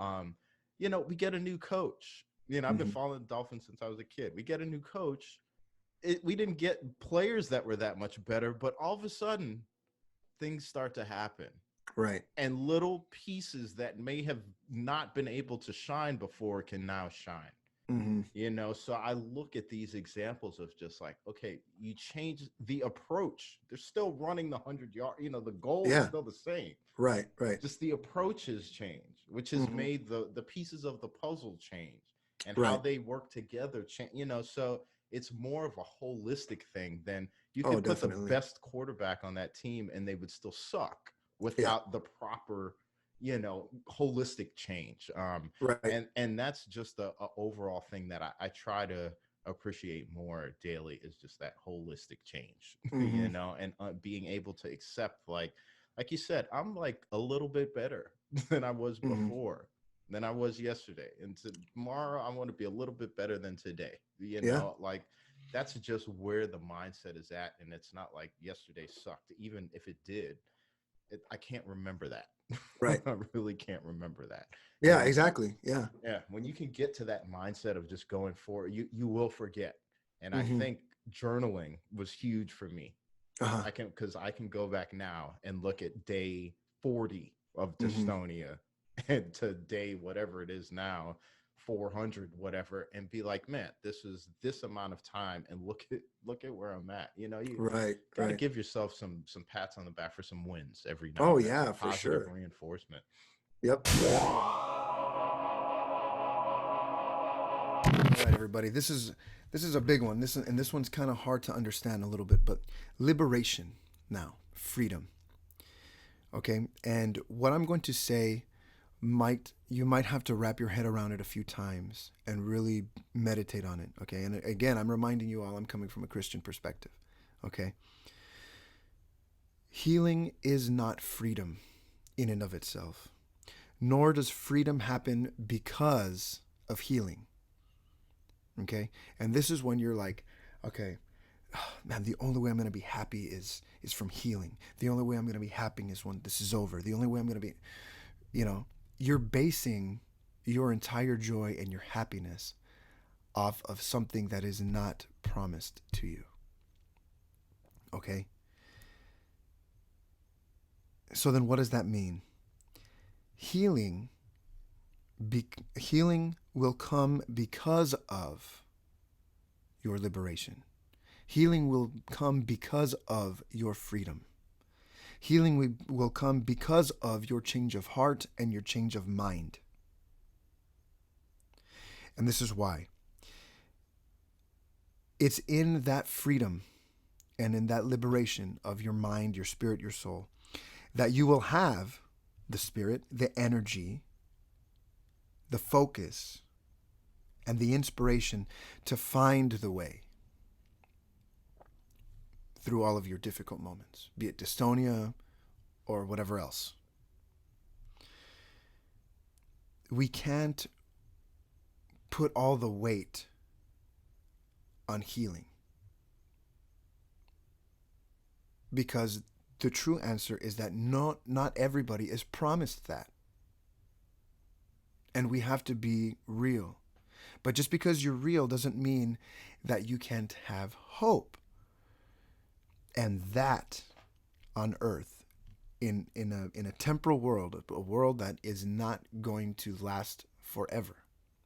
You know, we get a new coach. You know, I've been Hmm. following the Dolphins since I was a kid. We get a new coach. We didn't get players that were that much better, but all of a sudden things start to happen, Right. and little pieces that may have not been able to shine before can now shine. Hmm. You know, so I look at these examples of just like, okay, you change the approach. They're still running the 100 yard, you know, the goal is Yeah. still the same. Right. Right. Just the approaches change, which has Hmm. made the pieces of the puzzle change, and how Right. they work together change, you know. So it's more of a holistic thing than you Oh, could put the definitely. best quarterback on that team and they would still suck Yeah. without the proper, you know, holistic change. Right. And that's just a overall thing that I try to appreciate more daily, is just that holistic change. Hmm. You know, and being able to accept, like you said, I'm like a little bit better than I was Hmm. before, than I was yesterday, and tomorrow I want to be a little bit better than today. You Yeah. know, like that's just where the mindset is at. And it's not like yesterday sucked. Even if it did, I can't remember that. Right. I really can't remember that. Yeah. And Exactly. Yeah. yeah, when you can get to that mindset of just going forward, you will forget. And I Hmm. think journaling was huge for me. Uh-huh. Because I can go back now and look at day 40 of Hmm. dystonia and to day whatever it is now, 400 whatever, and be like, man, this is this amount of time, and look at where I'm at. You know, you Right. got to Right. give yourself some pats on the back for some wins every now Oh and then, some yeah, for positive sure. reinforcement. Yep. All right, everybody. This is a big one. This one's kind of hard to understand a little bit, but liberation now, freedom. Okay, and what I'm going to say might you might have to wrap your head around it a few times and really meditate on it. Okay, and again, I'm reminding you all I'm coming from a Christian perspective. Okay, healing is not freedom in and of itself, nor does freedom happen because of healing. Okay, and this is when you're like, okay, oh, man, the only way I'm going to be happy is from healing. The only way I'm going to be happy is when this is over. The only way I'm going to be, you know, you're basing your entire joy and your happiness off of something that is not promised to you. Okay, so then what does that mean? Healing healing will come because of your liberation. Healing will come because of your freedom. Healing will come because of your change of heart and your change of mind. And this is why. It's in that freedom and in that liberation of your mind, your spirit, your soul, that you will have the spirit, the energy, the focus and the inspiration to find the way through all of your difficult moments, be it dystonia or whatever else. We can't put all the weight on healing, because the true answer is that not everybody is promised that. And we have to be real. But just because you're real doesn't mean that you can't have hope. And that on earth, in a temporal world, a world that is not going to last forever,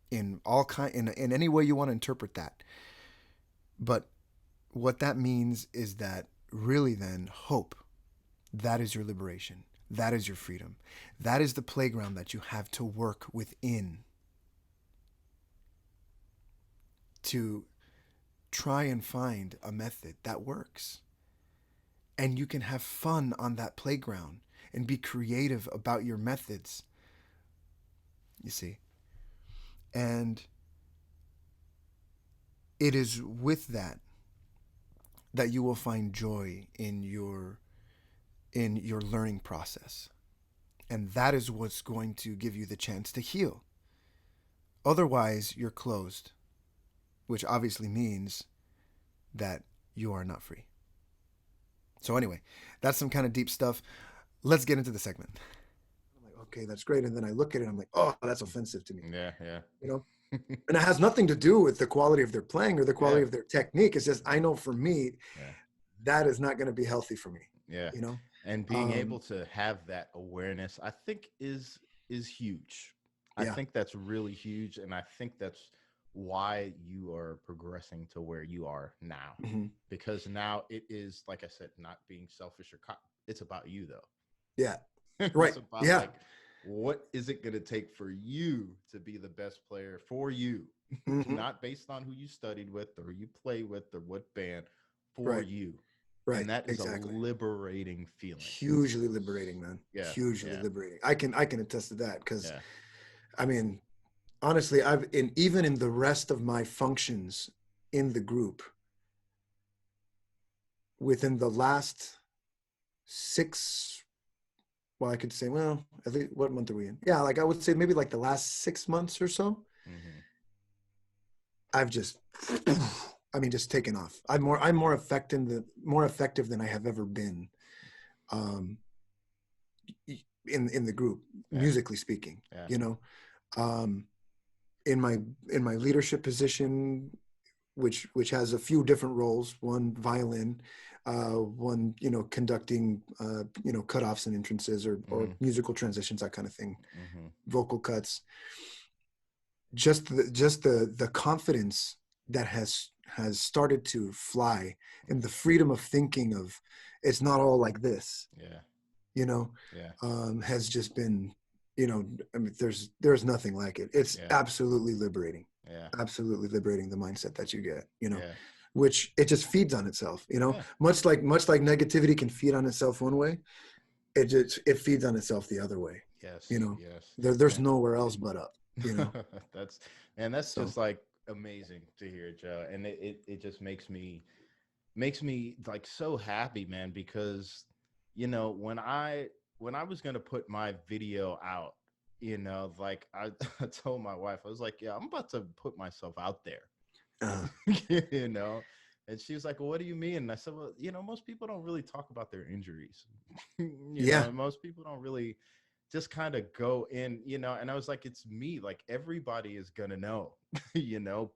in any way you want to interpret that. But what that means is that really then hope, that is your liberation. That is your freedom. That is the playground that you have to work within to try and find a method that works. And you can have fun on that playground and be creative about your methods. You see? And it is with that you will find joy in your learning process. And that is what's going to give you the chance to heal. Otherwise, you're closed, which obviously means that you are not free. So anyway, that's some kind of deep stuff. Let's get into the segment. I'm like, okay, that's great. And then I look at it, I'm like, oh, that's offensive to me. Yeah. You know? And it has nothing to do with the quality of their playing or the quality of their technique. It's just, I know for me, that is not going to be healthy for me. Yeah. You know? And being able to have that awareness, I think is huge. I think that's really huge. And I think that's why you are progressing to where you are now. Because now it is, like I said, not being selfish or it's about you though. Yeah. Right. It's about like, what is it going to take for you to be the best player for you? Not based on who you studied with or who you play with or what band, for you. Right. And that is a liberating feeling. Hugely liberating, man. Yeah. Hugely liberating. I can attest to that because, I mean, honestly, even in the rest of my functions in the group, within the last 6, well, I could say, well, at least, what month are we in? Yeah, like I would say maybe like the last 6 months or so, I've just, just taken off. I'm more effective than I have ever been, in the group, musically speaking. You know, in my leadership position, which has a few different roles. One, violin, one, conducting, cutoffs and entrances or musical transitions, that kind of thing, vocal cuts. Just the confidence that has started to fly, and the freedom of thinking of it's not all like this. Has just been, there's nothing like it. It's absolutely liberating. Absolutely liberating, the mindset that you get, which it just feeds on itself, much like negativity can feed on itself one way, it feeds on itself the other way. There's nowhere else but up. That's just like amazing to hear, Joe. And it just makes me like so happy, man, because when I was gonna put my video out, like I told my wife, I was like, yeah, I'm about to put myself out there. And she was like, well, what do you mean? And I said, well, most people don't really talk about their injuries. Most people don't really just kind of go in, and I was like, it's me, like everybody is gonna know,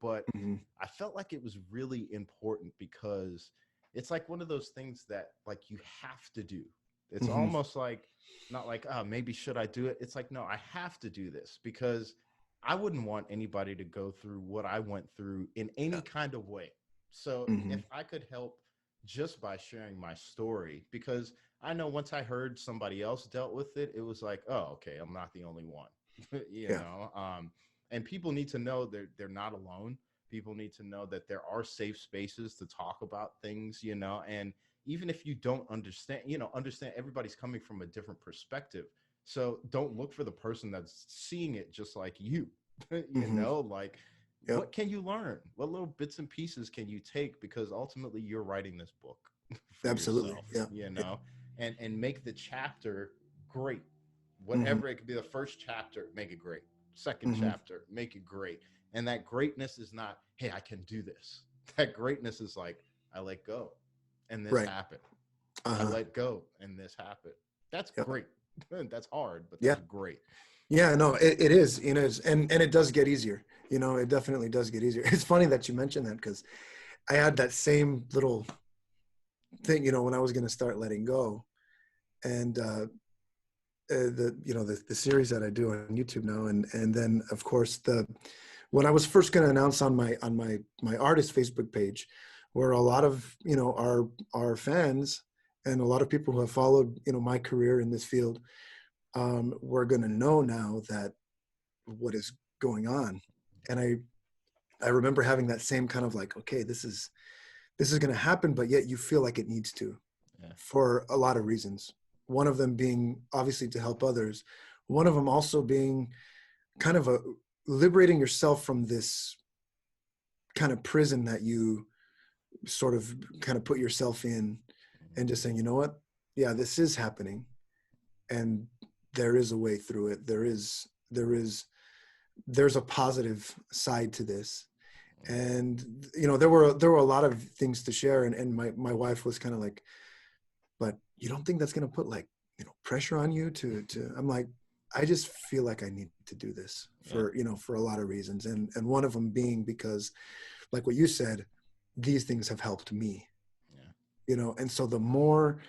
but I felt like it was really important because it's like one of those things that like you have to do. It's almost like, not like, oh, maybe should I do it? It's like, no, I have to do this because I wouldn't want anybody to go through what I went through in any kind of way. So if I could help just by sharing my story, because I know once I heard somebody else dealt with it, it was like, oh, okay, I'm not the only one, and people need to know they're not alone. People need to know that there are safe spaces to talk about things, and even if you don't understand, understand everybody's coming from a different perspective. So don't look for the person that's seeing it just like you, like Yep. What can you learn? What little bits and pieces can you take? Because ultimately you're writing this book for Absolutely. yourself, Yeah. you Yeah. know, and make the chapter great. Mm-hmm. Whatever it could be, the first chapter, make it great. Second Mm-hmm. chapter, make it great. And that greatness is not, hey, I can do this. That greatness is like, I let go and this Right. happened. I Uh-huh. let go and this happened. That's Yep. great. That's hard, but Yeah. that's great. Yeah, no, it is, and it does get easier. It definitely does get easier. It's funny that you mentioned that because I had that same little thing, when I was going to start letting go, and the series that I do on YouTube now, and then of course when I was first going to announce on my artist Facebook page, where a lot of our fans and a lot of people who have followed my career in this field, we're going to know now that what is going on. And I remember having that same kind of like, okay, this is going to happen, but yet you feel like it needs to, Yeah. for a lot of reasons. One of them being obviously to help others. One of them also being kind of liberating yourself from this kind of prison that you sort of kind of put yourself in, and just saying, you know what? Yeah, this is happening, and there is a way through it. There's a positive side to this. And there were a lot of things to share, and my wife was kind of like, but you don't think that's going to put like pressure on you to I'm like, I just feel like I need to do this Yeah. for a lot of reasons, and one of them being because, like what you said, these things have helped me. Yeah. And so the more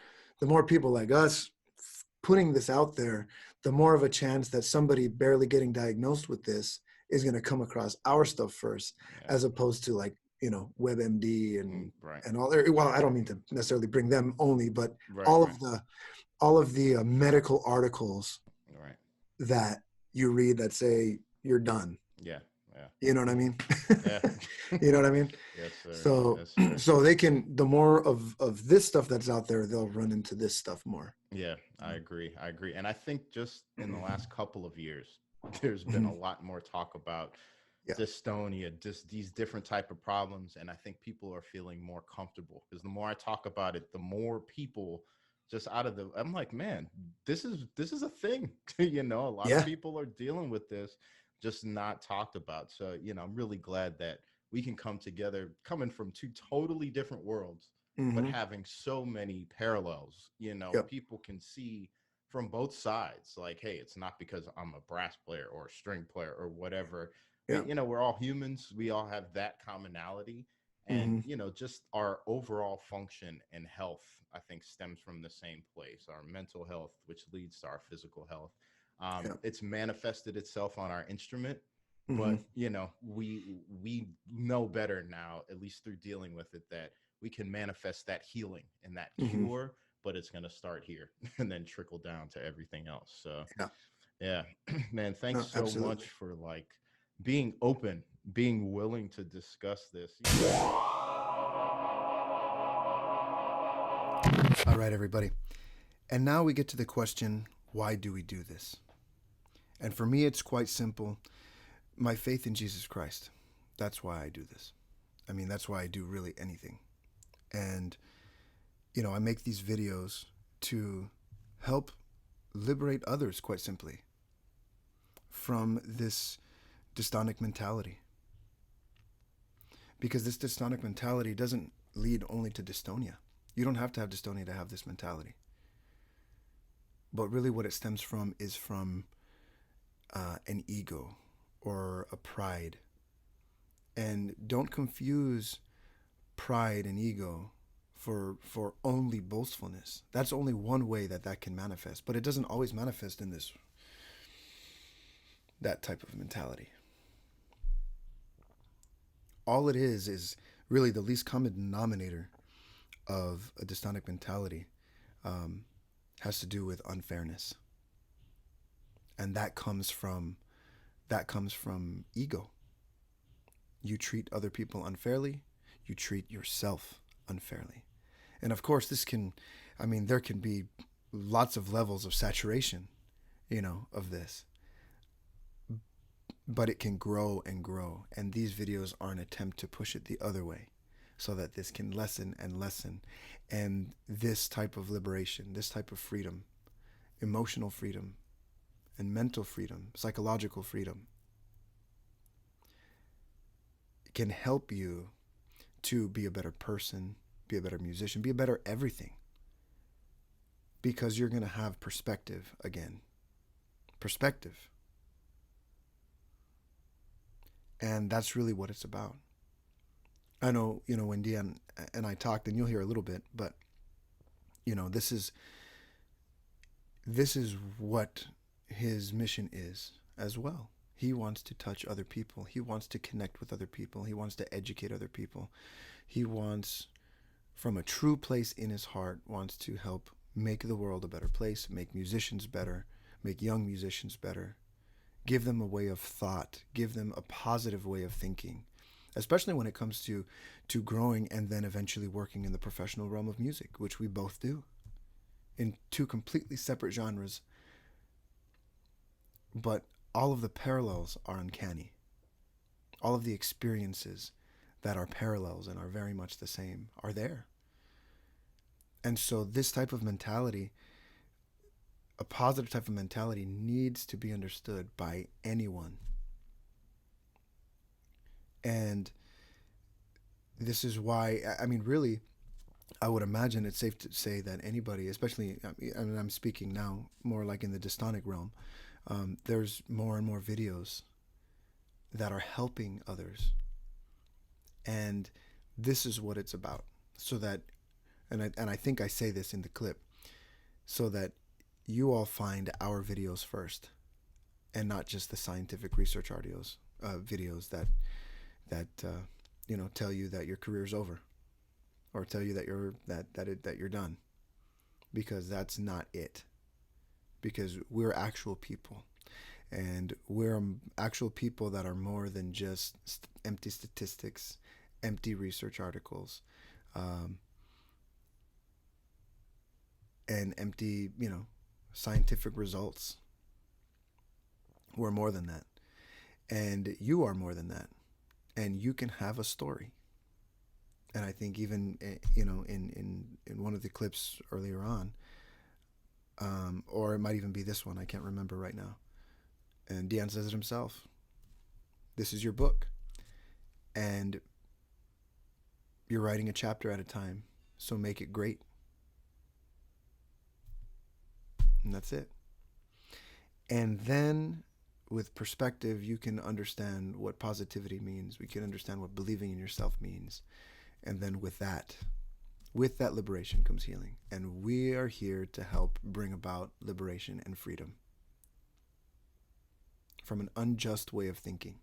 people like us putting this out there, the more of a chance that somebody barely getting diagnosed with this is going to come across our stuff first, Yeah. as opposed to like WebMD Right. and all their. Well, I don't mean to necessarily bring them only, but Right. all Right. of the all of the medical articles Right. that you read that say you're done. Yeah. Yeah. You know what I mean? Yeah. You know what I mean? Yes, sir. So Yes, sir. so they can, the more of this stuff that's out there, they'll run into this stuff more. Yeah, I agree. I agree. And I think just in the last couple of years, there's been a Mhm. lot more talk about Yeah. dystonia, just these different type of problems. And I think people are feeling more comfortable because the more I talk about it, the more people just out of the, I'm like, man, this is a thing. A lot of Yeah. people are dealing with this, just not talked about. So, I'm really glad that we can come together coming from two totally different worlds but Hmm. having so many parallels, Yep. people can see from both sides. Like, hey, it's not because I'm a brass player or a string player or whatever. Yeah. We're all humans. We all have that commonality. And, Hmm. just our overall function and health, I think, stems from the same place, our mental health, which leads to our physical health. Yeah. It's manifested itself on our instrument, Hmm. but we know better now, at least through dealing with it, that we can manifest that healing and that Hmm. cure, but it's going to start here and then trickle down to everything else. So Yeah. yeah. Man, thanks No, so much absolutely. for like being open, being willing to discuss this. All right, everybody. And now we get to the question, why do we do this? And for me, it's quite simple. My faith in Jesus Christ. That's why I do this. I mean, that's why I do really anything. And, I make these videos to help liberate others, quite simply, from this dystonic mentality. Because this dystonic mentality doesn't lead only to dystonia. You don't have to have dystonia to have this mentality. But really, what it stems from is from an ego or a pride. And don't confuse pride and ego for only boastfulness. That's only one way that can manifest, but it doesn't always manifest in that type of mentality. All it is really the least common denominator of a dystonic mentality, um, has to do with unfairness, and that comes from ego. You treat other people unfairly, you treat yourself unfairly. And of course, there can be lots of levels of saturation, of this. but it can grow and grow. And these videos are an attempt to push it the other way so that this can lessen and lessen. And this type of liberation, this type of freedom, emotional freedom and mental freedom, psychological freedom, can help you to be a better person, be a better musician, be a better everything. Because you're going to have perspective again. Perspective. And that's really what it's about. I know, when Dion and I talked, and you'll hear a little bit, but, this is what his mission is as well. He wants to touch other people. He wants to connect with other people. He wants to educate other people. He wants, from a true place in his heart, wants to help make the world a better place, make musicians better, make young musicians better, give them a way of thought, give them a positive way of thinking, especially when it comes to growing and then eventually working in the professional realm of music, which we both do, in two completely separate genres. But all of the parallels are uncanny. All of the experiences that are parallels and are very much the same are there. And so this type of mentality, a positive type of mentality, needs to be understood by anyone. And this is why, really, I would imagine it's safe to say that anybody, especially, I'm speaking now more like in the Dystonic realm, there's more and more videos that are helping others. And this is what it's about. So that, and I think I say this in the clip, so that you all find our videos first, and not just the scientific research videos that tell you that your career's over, or tell you that you're done, because that's not it. Because we're actual people, and we're actual people that are more than just empty statistics, empty research articles, and empty, scientific results. We're more than that. And you are more than that. And you can have a story. And I think even, in one of the clips earlier on, or it might even be this one, I can't remember right now. And Dion says it himself. This is your book. And you're writing a chapter at a time. So make it great. And that's it. And then with perspective, you can understand what positivity means. We can understand what believing in yourself means. And then with that liberation comes healing. And we are here to help bring about liberation and freedom from an unjust way of thinking.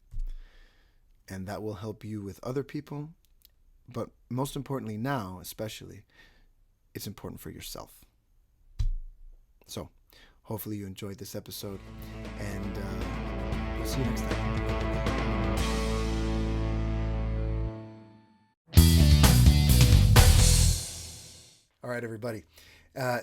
And that will help you with other people. But most importantly now, especially, it's important for yourself. So hopefully you enjoyed this episode, and we'll see you next time. All right, everybody.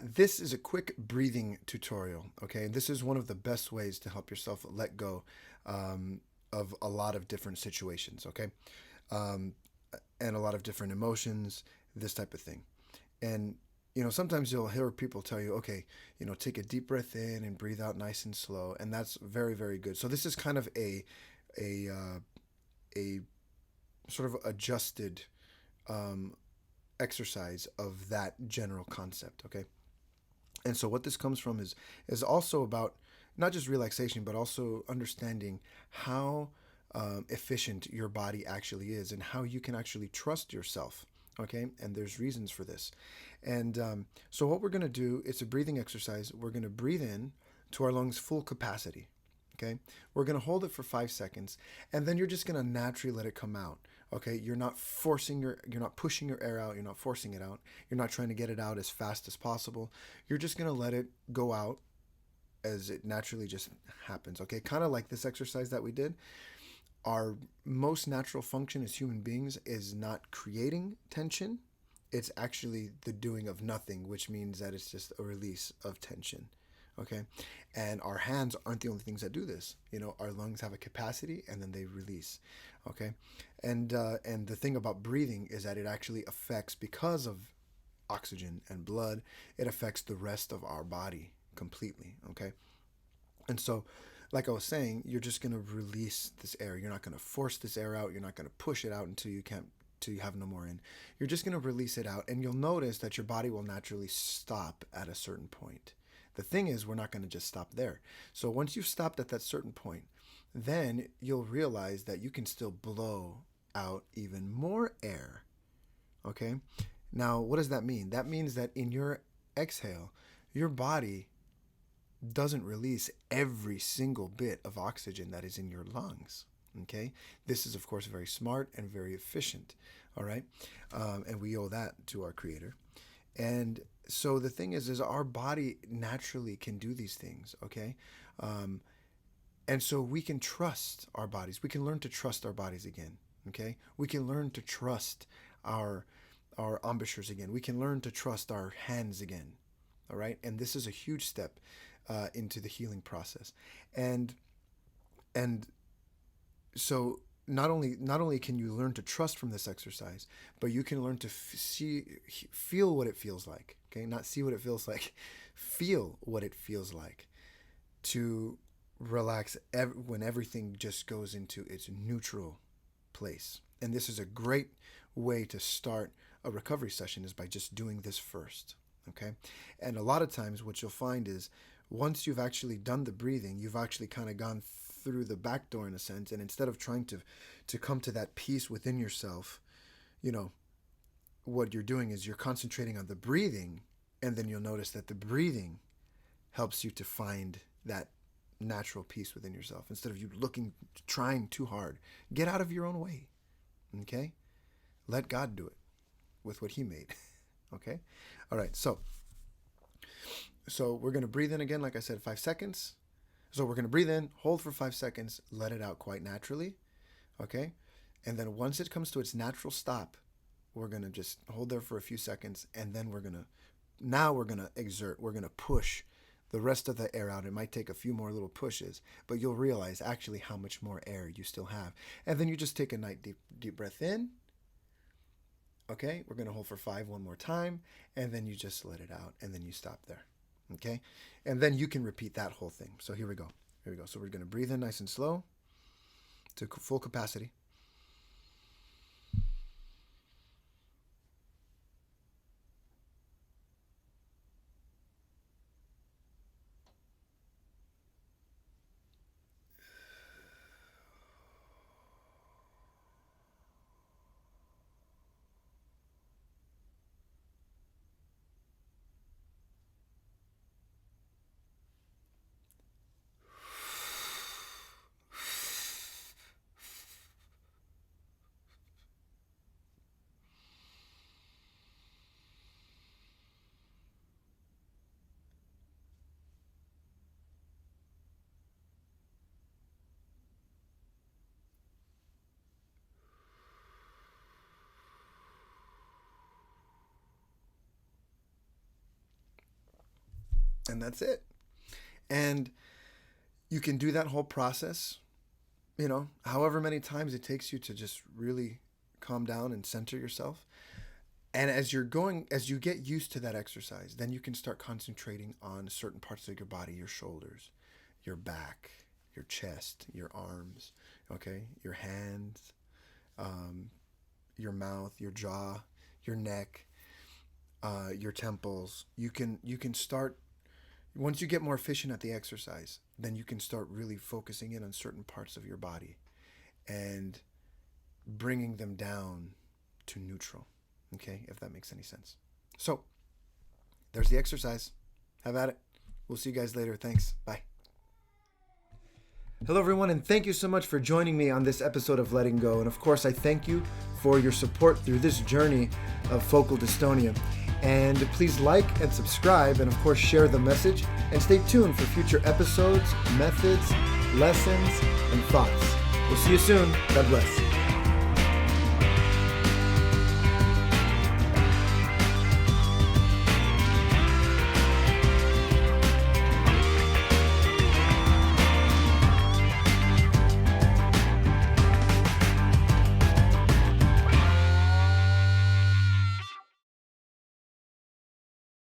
This is a quick breathing tutorial, okay? This is one of the best ways to help yourself let go of a lot of different situations, okay? And a lot of different emotions, this type of thing. And sometimes you'll hear people tell you, okay, take a deep breath in and breathe out nice and slow. And that's very, very good. So this is kind of a sort of adjusted exercise of that general concept, okay? And so what this comes from is also about not just relaxation, but also understanding how efficient your body actually is and how you can actually trust yourself. Okay, and there's reasons for this. And so what we're going to do, it's a breathing exercise. We're going to breathe in to our lungs full capacity. Okay, we're going to hold it for 5 seconds, and then you're just going to naturally let it come out. Okay, you're not pushing your air out. You're not forcing it out. You're not trying to get it out as fast as possible. You're just going to let it go out as it naturally just happens. Okay, kind of like this exercise that we did. Our most natural function as human beings is not creating tension. It's actually the doing of nothing, which means that it's just a release of tension. Okay, and our hands aren't the only things that do this. Our lungs have a capacity, and then they release. Okay, and the thing about breathing is that it actually affects, because of oxygen and blood, it affects the rest of our body completely. Okay, and so, like I was saying, you're just going to release this air. You're not going to force this air out. You're not going to push it out until you have no more in. You're just going to release it out, and you'll notice that your body will naturally stop at a certain point. The thing is, we're not going to just stop there. So once you've stopped at that certain point, then you'll realize that you can still blow out even more air. Okay? Now, what does that mean? That means that in your exhale, your body doesn't release every single bit of oxygen that is in your lungs. Okay? This is, of course, very smart and very efficient. All right? And we owe that to our Creator. And so the thing is our body naturally can do these things, okay? And so we can trust our bodies. We can learn to trust our bodies again, okay? We can learn to trust our embouchures again. We can learn to trust our hands again, all right? And this is a huge step into the healing process. And so not only can you learn to trust from this exercise, but you can learn to feel what it feels like. Okay, not see what it feels like, feel what it feels like to relax when everything just goes into its neutral place. And this is a great way to start a recovery session, is by just doing this first. Okay, and a lot of times what you'll find is, once you've actually done the breathing, you've actually kind of gone through the back door in a sense, and instead of trying to come to that peace within yourself, what you're doing is you're concentrating on the breathing, and then you'll notice that the breathing helps you to find that natural peace within yourself, instead of you trying too hard. Get out of your own way. Okay? Let God do it with what He made. Okay? All right, so we're going to breathe in again, like I said, 5 seconds. So we're going to breathe in, hold for 5 seconds, let it out quite naturally, okay? And then once it comes to its natural stop, we're going to just hold there for a few seconds, and then we're going to exert. We're going to push the rest of the air out. It might take a few more little pushes, but you'll realize actually how much more air you still have. And then you just take a nice deep breath in. Okay, we're going to hold for 5 one more time, and then you just let it out, and then you stop there. Okay, and then you can repeat that whole thing. So here we go. So we're going to breathe in nice and slow to full capacity. And that's it. And you can do that whole process, however many times it takes you to just really calm down and center yourself. And as you get used to that exercise, then you can start concentrating on certain parts of your body, your shoulders, your back, your chest, your arms, okay, your hands, your mouth, your jaw, your neck, your temples. You can start. Once you get more efficient at the exercise, then you can start really focusing in on certain parts of your body and bringing them down to neutral, okay, if that makes any sense. So there's the exercise. Have at it. We'll see you guys later. Thanks. Bye. Hello, everyone, and thank you so much for joining me on this episode of Letting Go. And of course, I thank you for your support through this journey of Focal Dystonia. And please like and subscribe, and of course share the message, and stay tuned for future episodes, methods, lessons, and thoughts. We'll see you soon. God bless.